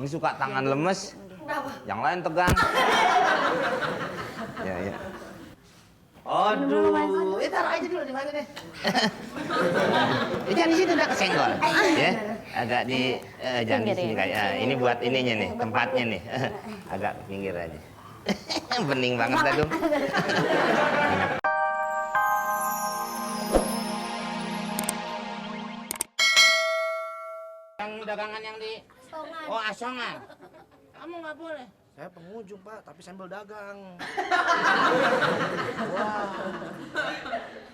Ini suka tangan lemes. Yang lain tegang. Ya, ya. Aduh, taruh aja dulu di mana deh. Jangan di sini udah kesenggol. Ya, agak di jangan di sini kayak ini buat ininya nih, tempatnya nih. Agak ke pinggir aja. Bening banget dah, Dum. Yang dagangan yang di Asongan. Oh, Asongan. Kamu nggak boleh. Saya pengunjung, Pak, tapi sambil dagang. Wah.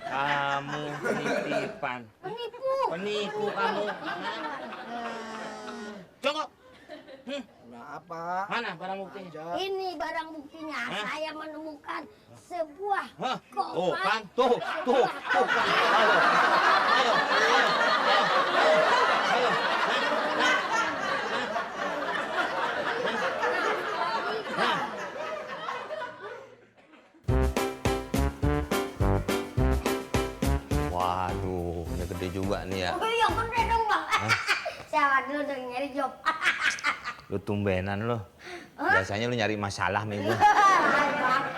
Kamu penitipan. Penipu kamu. Cukup. Nah, apa? Mana barang buktinya? Ini barang buktinya. Saya menemukan sebuah kotak. Oh, kan? Tuh. Kan? Ayo. Waduh, ini gede juga nih ya. Oh iya, gede dong, Bang. Siapa dulu dong nyari job. Lu tumbenan lu. Biasanya lu nyari masalah nih gua.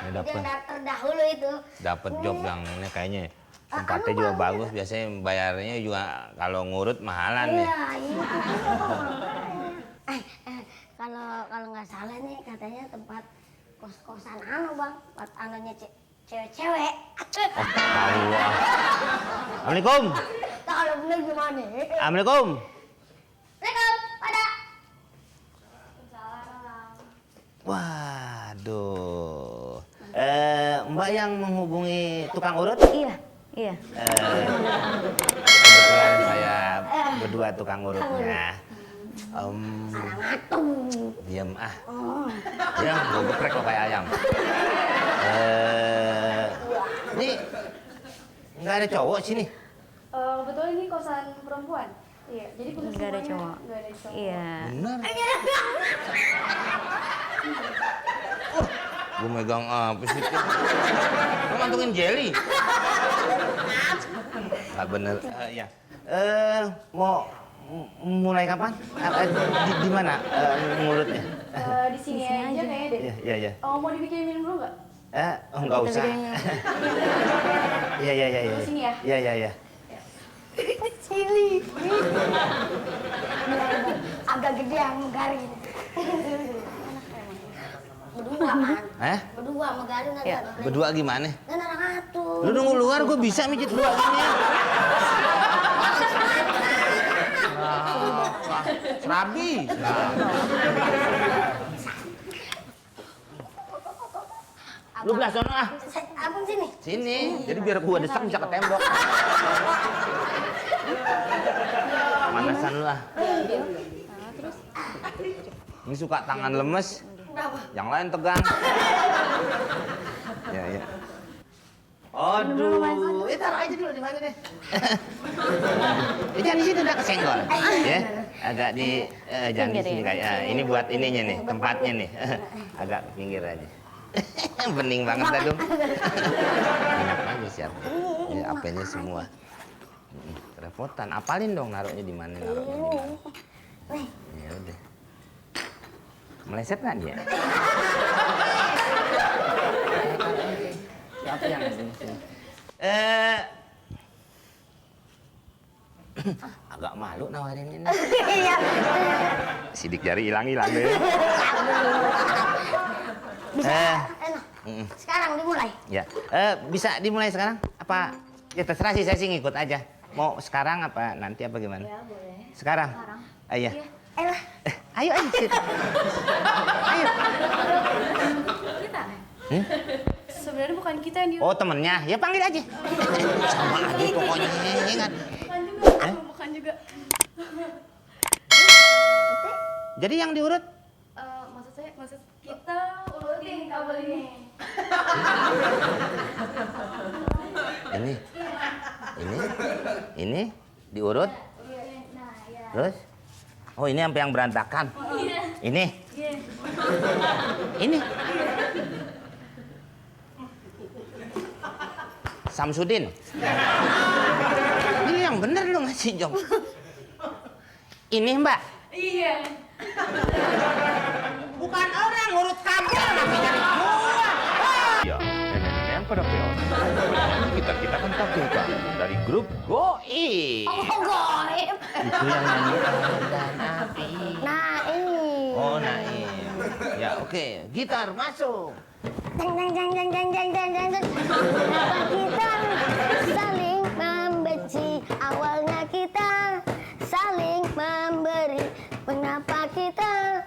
Ini daftar terdahulu itu. Dapat job yang ini kayaknya tempatnya juga bagus. Biasanya bayarnya juga kalau ngurut mahalan nih. Iya. Kalau nggak salah nih katanya tempat kos-kosan Bang. Buat anunya cewek-cewek. Oh, tahu ah. Assalamualaikum. Kalau bener gimana? Assalamualaikum. Assalamualaikum, pada. Waduh. Mbak yang menghubungi tukang urut? Iya. Kebetulan saya berdua tukang urutnya. Diam ah. Ya, gue geprek kok kayak ayam. Ini nggak ada cowok sini. Kebetulan ini kosan perempuan. Iya, jadi khusus Nggak ada semuanya cowok. nggak ada cowok. Iya. Benar. Gue megang apa sih? Gue ngantongin jelly. Nggak bener. Ya. Mau mulai kapan? Di mana ngurutnya? Di sini aja kayaknya deh. Iya. Oh, mau dibikin minum dulu nggak? Nggak usah. Iya. Di sini ya? Iya. Sini. Agak gede yang megarin. Berdua kan? Berdua megarin agak. Berdua gimana? Kan anak atuh. Lu nunggu luar, gue bisa mijit dua gini. Serabi. Lu belah sono ah. Abang sini. Sini. Jadi biar gua desak bisa ke tembok. Manasan lu ah. Ini suka tangan lemes. Yang lain tegang. Ya. Aduh, taruh aja dulu di mana deh. Jangan di sini udah kesenggol. Ya, agak di jangan di sini kayak ini buat ininya nih, tempatnya nih. Agak ke pinggir aja. Bening banget dah, Dum. Enak aja siapa. Ya, apanya semua. Kerepotan. Apalin dong naruhnya di mana, Ya udah. Meleset nggak dia? Siapa yang sini? Agak malu nawarin ini. Sidik jari hilang deh. Bisa. Sekarang dimulai. Ya, bisa dimulai sekarang? Apa? Ya terserah sih, saya sih ngikut aja. Mau sekarang apa nanti apa gimana? Ya, boleh. Sekarang? Iya. Ayo. Ayo. Kita? Sebenarnya bukan kita yang di... Oh, temennya. Ya panggil aja. Sama aja pokoknya. Ingat. Bukan juga. Jadi yang diurut? Maksud kita urutin kabel ini. Ini diurut. Terus? Oh, ini sampai yang berantakan. Ini. Ini. Samsudin. Ini yang bener lu ngasih job. Ini Mbak. Iya. Bukan orang ngurut kampung tapi nyari uang. Ya, nenek-nenek yang pada peot. Kita kan tampil Pak dari grup Goib. Oh, goib. Itu yang nyanyi dan api. Naim. Oh, Naim. Ya, oke. Gitar masuk. Jeng jeng jeng jeng jeng jeng jeng jeng jeng. Kenapa kita saling membenci? Awalnya kita saling memberi. Mengapa kita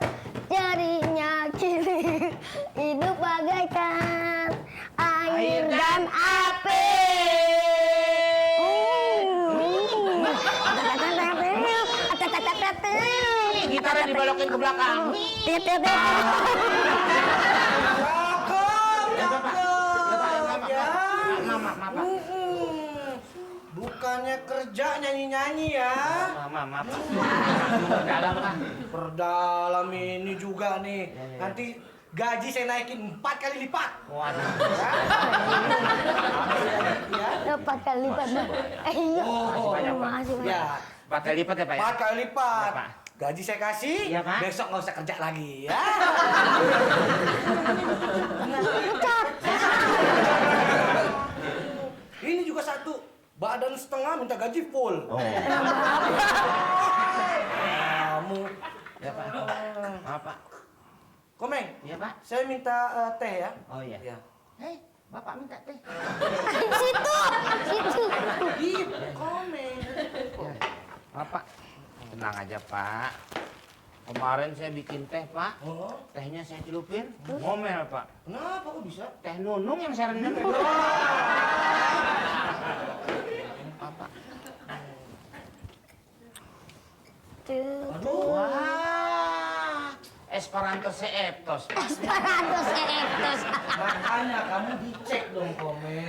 jadinya kini? Hidup bagaikan air dan api. Gitarnya dibalokin ke belakang. Bukannya kerja nyanyi-nyanyi ya. Maaf. Dalam Pak. Perdalam ini juga nih. Nanti gaji saya naikin 4 kali lipat. Waduh. Ya. 4 kali lipat, Bang. Iya. Makasih banyak. Ya, 4 kali lipat ya Pak ya? 4 kali lipat. Ya, Pak. Gaji saya kasih, Iya, Pak. besok nggak usah kerja lagi ya. Ini juga satu, badan setengah minta gaji full. Oh. Kamu, Ya Pak. Maaf Pak. Komeng, Iya Pak. saya minta teh ya. Oh iya. Ya. Bapak minta teh. Situ. Ih, Komeng. Maaf Pak. Tenang aja Pak. Kemarin saya bikin teh Pak. Oh, Tehnya saya celupin, ngomel Pak. kenapa kok bisa? Teh nunung yang saya rendam. Apa? Wah, Esperanto seeptos. Esperantos erectos. Makanya kamu dicek dong, Komeng.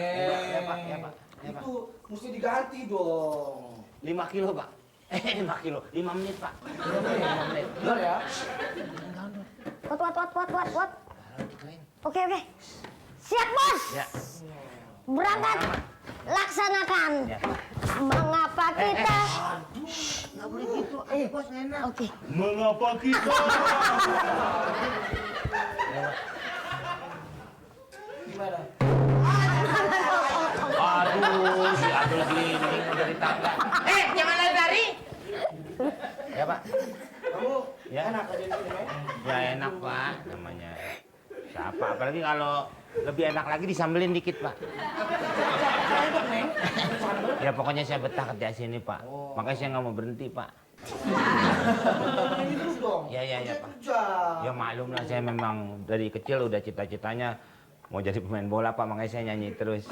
Ya Pak, ya Pak. Ya, Pak. Itu mesti diganti dong. 5 kilo Pak. 5 kilo, 5 menit Pak. 5 menit. Benar ya? Wat. Oke. Siap, Bos. Ya. Berangkat. Laksanakan. Ya. Mengapa kita? Nggak boleh gitu. Bos enak. Oke. Mengapa kita? Gimana? Aduh, si Abdul gelinding dari tangga. Jangan lari-lari. Ya Pak. Kamu Ya. enak aja di sini, Meng? Ya enak Pak, namanya siapa. Apalagi kalau lebih enak lagi disambelin dikit Pak. Enak, Meng. Ya pokoknya saya betah kerja sini Pak. Makanya saya nggak mau berhenti Pak. Ini terus dong. Ya, Kerja, Pak. kerja. Ya maklum lah saya memang dari kecil udah cita-citanya mau jadi pemain bola Pak. Makanya saya nyanyi terus.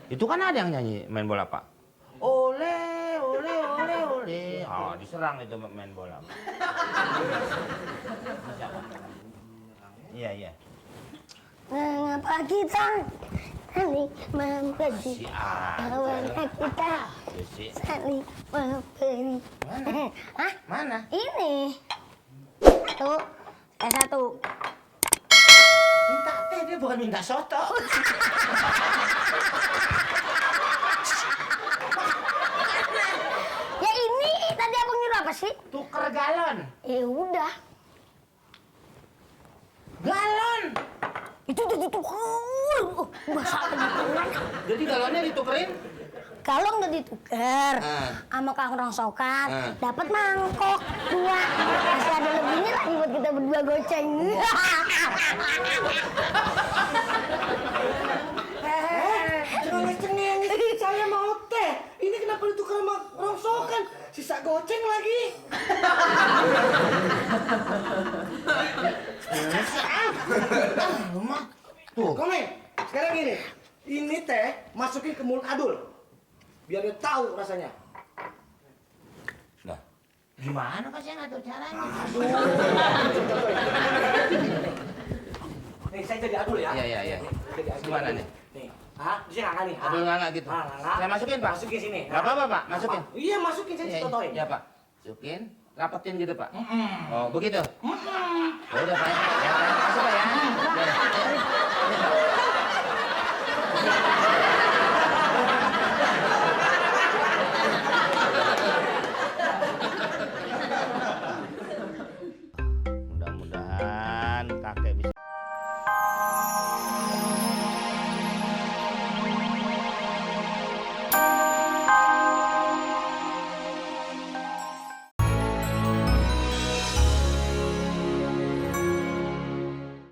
Itu kan ada yang nyanyi main bola Pak. Ole. Oh diserang itu main bola Pak. Iya. Mengapa kita saling membenci? Si A. Awalnya kita Si saling memberi. Hah? Mana? Ini. Satu. Minta teh dia bukan minta soto. Ya ini tadi abang nyuruh apa sih? Tuker galon. Udah. Galon. Itu bahasa Jadi galonnya ditukerin? kalau nggak ditukar sama kang rongsokan, dapat mangkok 2. Masih ada lebihnya lagi buat kita berdua goceng. Cengeng, saya mau teh. Ini kenapa ditukar sama rongsokan? Sisa goceng lagi. Tuh. Komeng, sekarang gini. Ini teh masukin ke mulut Adul. Biar dia tahu rasanya. Nah, gimana Pak? Saya nggak tahu caranya. Nih, saya jadi Adul ya. Iya. Jadi Adul. Gimana nih? Nih. Hah? Bisa nggak nih? Adul nggak gitu. Saya masukin Pak. Masukin sini. Nggak apa-apa Pak, masukin. Iya, masukin saya Iya, contohin. Iya Pak. Masukin, rapetin gitu Pak. Oh begitu. Ya udah Pak. Ya.